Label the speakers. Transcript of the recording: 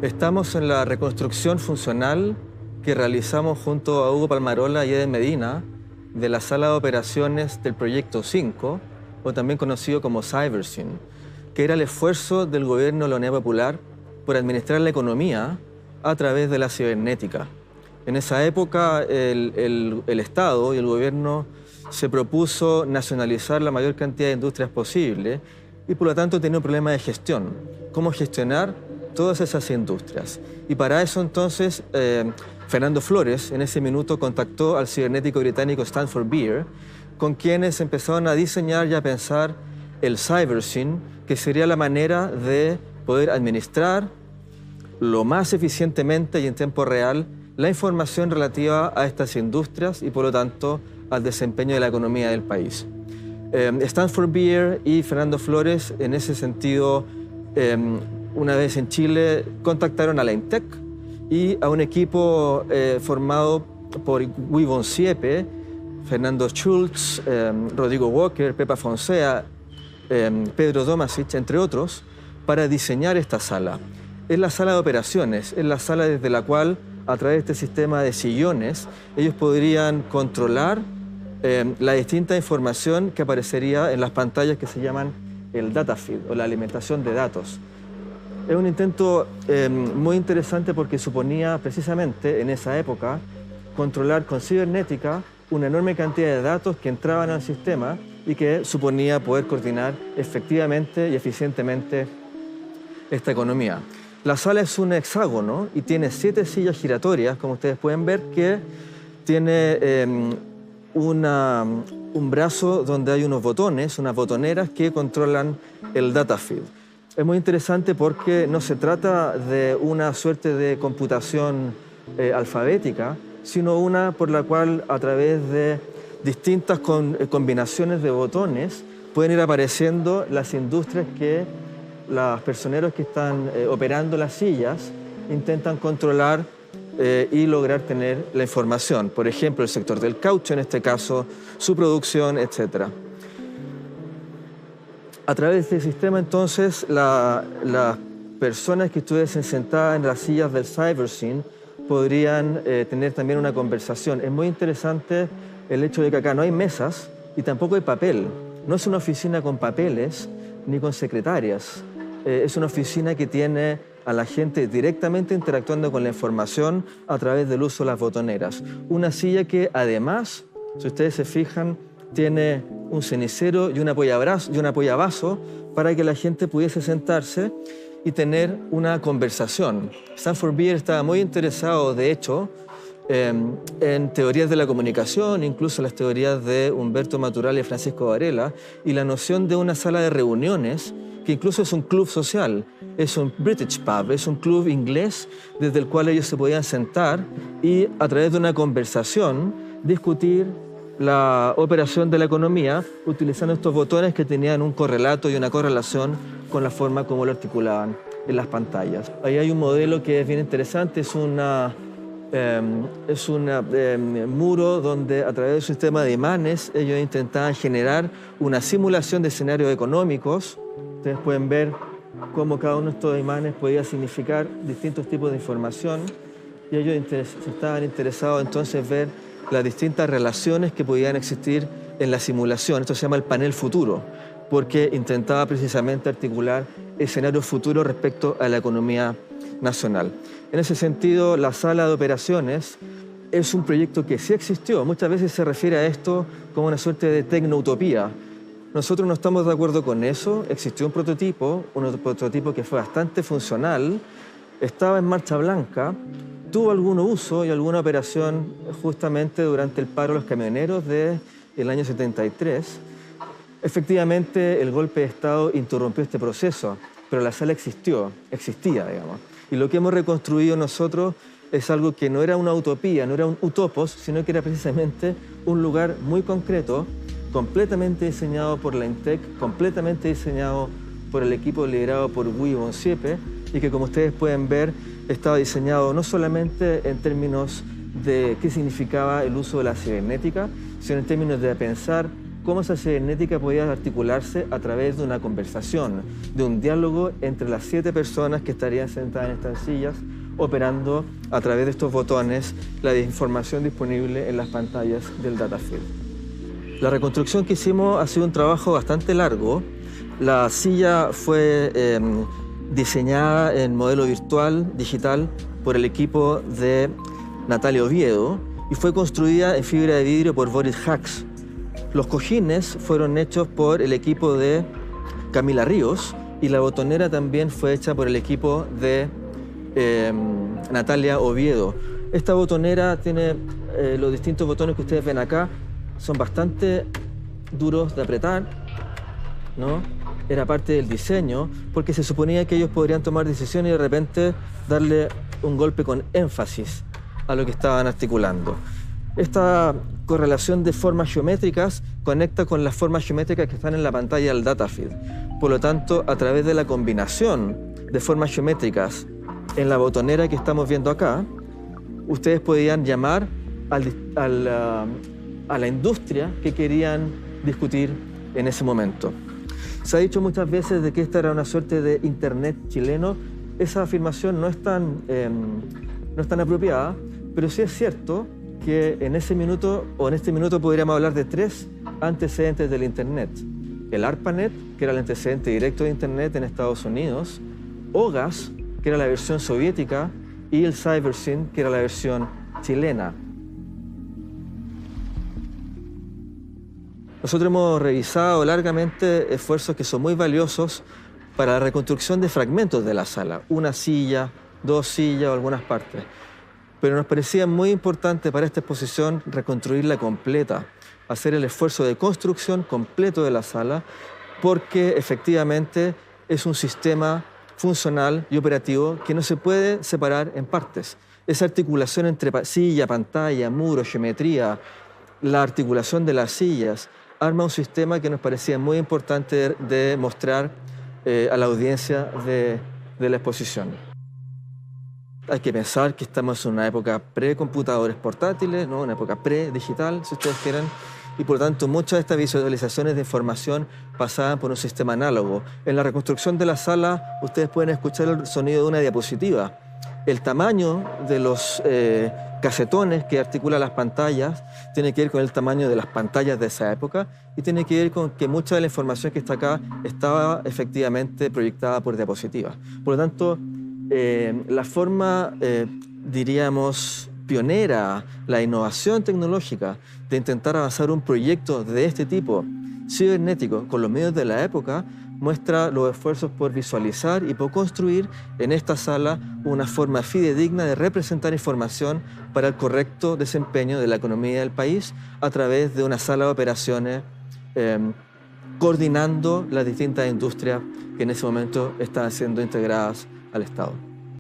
Speaker 1: Estamos en la reconstrucción funcional que realizamos junto a Hugo Palmarola y Eden Medina de la sala de operaciones del Proyecto 5, o también conocido como Cybersyn, que era el esfuerzo del gobierno de la Unidad Popular por administrar la economía a través de la cibernética. En esa época el Estado y el gobierno se propuso nacionalizar la mayor cantidad de industrias posible y por lo tanto tenía un problema de gestión. ¿Cómo gestionar todas esas industrias? Y para eso entonces Fernando Flores en ese minuto contactó al cibernético británico Stanford Beer, con quienes empezaron a diseñar y a pensar el Cybersyn, que sería la manera de poder administrar lo más eficientemente y en tiempo real la información relativa a estas industrias y por lo tanto al desempeño de la economía del país. Stanford Beer y Fernando Flores en ese sentido una vez en Chile contactaron a la INTEC y a un equipo formado por Guy von Siepe, Fernando Schultz, Rodrigo Walker, Pepa Fonsea, Pedro Domasic, entre otros, para diseñar esta sala. Es la sala de operaciones, es la sala desde la cual, a través de este sistema de sillones, ellos podrían controlar la distinta información que aparecería en las pantallas que se llaman el data feed o la alimentación de datos. Es un intento muy interesante porque suponía precisamente en esa época controlar con cibernética una enorme cantidad de datos que entraban al sistema y que suponía poder coordinar efectivamente y eficientemente esta economía. La sala es un hexágono y tiene 7 sillas giratorias, como ustedes pueden ver, que tiene un brazo donde hay unos botones, unas botoneras que controlan el data feed. Es muy interesante porque no se trata de una suerte de computación alfabética, sino una por la cual a través de distintas combinaciones de botones pueden ir apareciendo las industrias que los personeros que están operando las sillas intentan controlar y lograr tener la información. Por ejemplo, el sector del caucho, en este caso, su producción, etc. A través de este sistema, entonces, las personas que estuviesen sentadas en las sillas del Cybersyn podrían tener también una conversación. Es muy interesante el hecho de que acá no hay mesas y tampoco hay papel. No es una oficina con papeles ni con secretarias. Es una oficina que tiene a la gente directamente interactuando con la información a través del uso de las botoneras. Una silla que además, si ustedes se fijan, tiene un cenicero y un apoyavaso para que la gente pudiese sentarse y tener una conversación. Stanford Beer estaba muy interesado, de hecho, en teorías de la comunicación, incluso las teorías de Humberto Maturana y Francisco Varela, y la noción de una sala de reuniones que incluso es un club social, es un British pub, es un club inglés desde el cual ellos se podían sentar y a través de una conversación discutir la operación de la economía utilizando estos botones que tenían un correlato y una correlación con la forma como lo articulaban en las pantallas. Ahí hay un modelo que es bien interesante, es un muro donde a través de un sistema de imanes ellos intentaban generar una simulación de escenarios económicos. Ustedes pueden ver cómo cada uno de estos imanes podía significar distintos tipos de información y ellos estaban interesados entonces en ver las distintas relaciones que podían existir en la simulación. Esto se llama el panel futuro, porque intentaba precisamente articular escenarios futuros respecto a la economía nacional. En ese sentido, la sala de operaciones es un proyecto que sí existió. Muchas veces se refiere a esto como una suerte de tecnoutopía. Nosotros no estamos de acuerdo con eso. Existió un prototipo que fue bastante funcional, estaba en marcha blanca, tuvo algún uso y alguna operación justamente durante el paro de los camioneros del año 73. Efectivamente, el golpe de Estado interrumpió este proceso, pero la sala existía, digamos. Y lo que hemos reconstruido nosotros es algo que no era una utopía, no era un utopos, sino que era precisamente un lugar muy concreto, completamente diseñado por la INTEC, completamente diseñado por el equipo liderado por Guy von Siepe y que, como ustedes pueden ver, estaba diseñado no solamente en términos de qué significaba el uso de la cibernética, sino en términos de pensar cómo esa cibernética podía articularse a través de una conversación, de un diálogo entre las 7 personas que estarían sentadas en estas sillas, operando a través de estos botones la información disponible en las pantallas del data field. La reconstrucción que hicimos ha sido un trabajo bastante largo. La silla fue diseñada en modelo virtual, digital, por el equipo de Natalia Oviedo y fue construida en fibra de vidrio por Boris Hacks. Los cojines fueron hechos por el equipo de Camila Ríos y la botonera también fue hecha por el equipo de Natalia Oviedo. Esta botonera tiene los distintos botones que ustedes ven acá, son bastante duros de apretar, ¿no? Era parte del diseño porque se suponía que ellos podrían tomar decisiones y de repente darle un golpe con énfasis a lo que estaban articulando. Esta correlación de formas geométricas conecta con las formas geométricas que están en la pantalla del data feed. Por lo tanto, a través de la combinación de formas geométricas en la botonera que estamos viendo acá, ustedes podían llamar a la industria que querían discutir en ese momento. Se ha dicho muchas veces de que esta era una suerte de Internet chileno. Esa afirmación no es tan apropiada, pero sí es cierto que en ese minuto, o en este minuto, podríamos hablar de 3 antecedentes del Internet. El ARPANET, que era el antecedente directo de Internet en Estados Unidos, OGAS, que era la versión soviética, y el CyberSyn, que era la versión chilena. Nosotros hemos revisado largamente esfuerzos que son muy valiosos para la reconstrucción de fragmentos de la sala, una silla, 2 sillas o algunas partes. Pero nos parecía muy importante para esta exposición reconstruirla completa, hacer el esfuerzo de construcción completo de la sala, porque efectivamente es un sistema funcional y operativo que no se puede separar en partes. Esa articulación entre silla, pantalla, muro, geometría, la articulación de las sillas, arma un sistema que nos parecía muy importante de mostrar a la audiencia de la exposición. Hay que pensar que estamos en una época pre-computadores portátiles, ¿no? Una época pre-digital, si ustedes quieren, y por lo tanto muchas de estas visualizaciones de información pasaban por un sistema análogo. En la reconstrucción de la sala ustedes pueden escuchar el sonido de una diapositiva. El tamaño de los casetones que articulan las pantallas tiene que ver con el tamaño de las pantallas de esa época y tiene que ver con que mucha de la información que está acá estaba efectivamente proyectada por diapositivas. Por lo tanto, la forma, diríamos, pionera, la innovación tecnológica de intentar avanzar un proyecto de este tipo, cibernético, con los medios de la época, muestra los esfuerzos por visualizar y por construir en esta sala una forma fidedigna de representar información para el correcto desempeño de la economía del país a través de una sala de operaciones coordinando las distintas industrias que en ese momento estaban siendo integradas al Estado.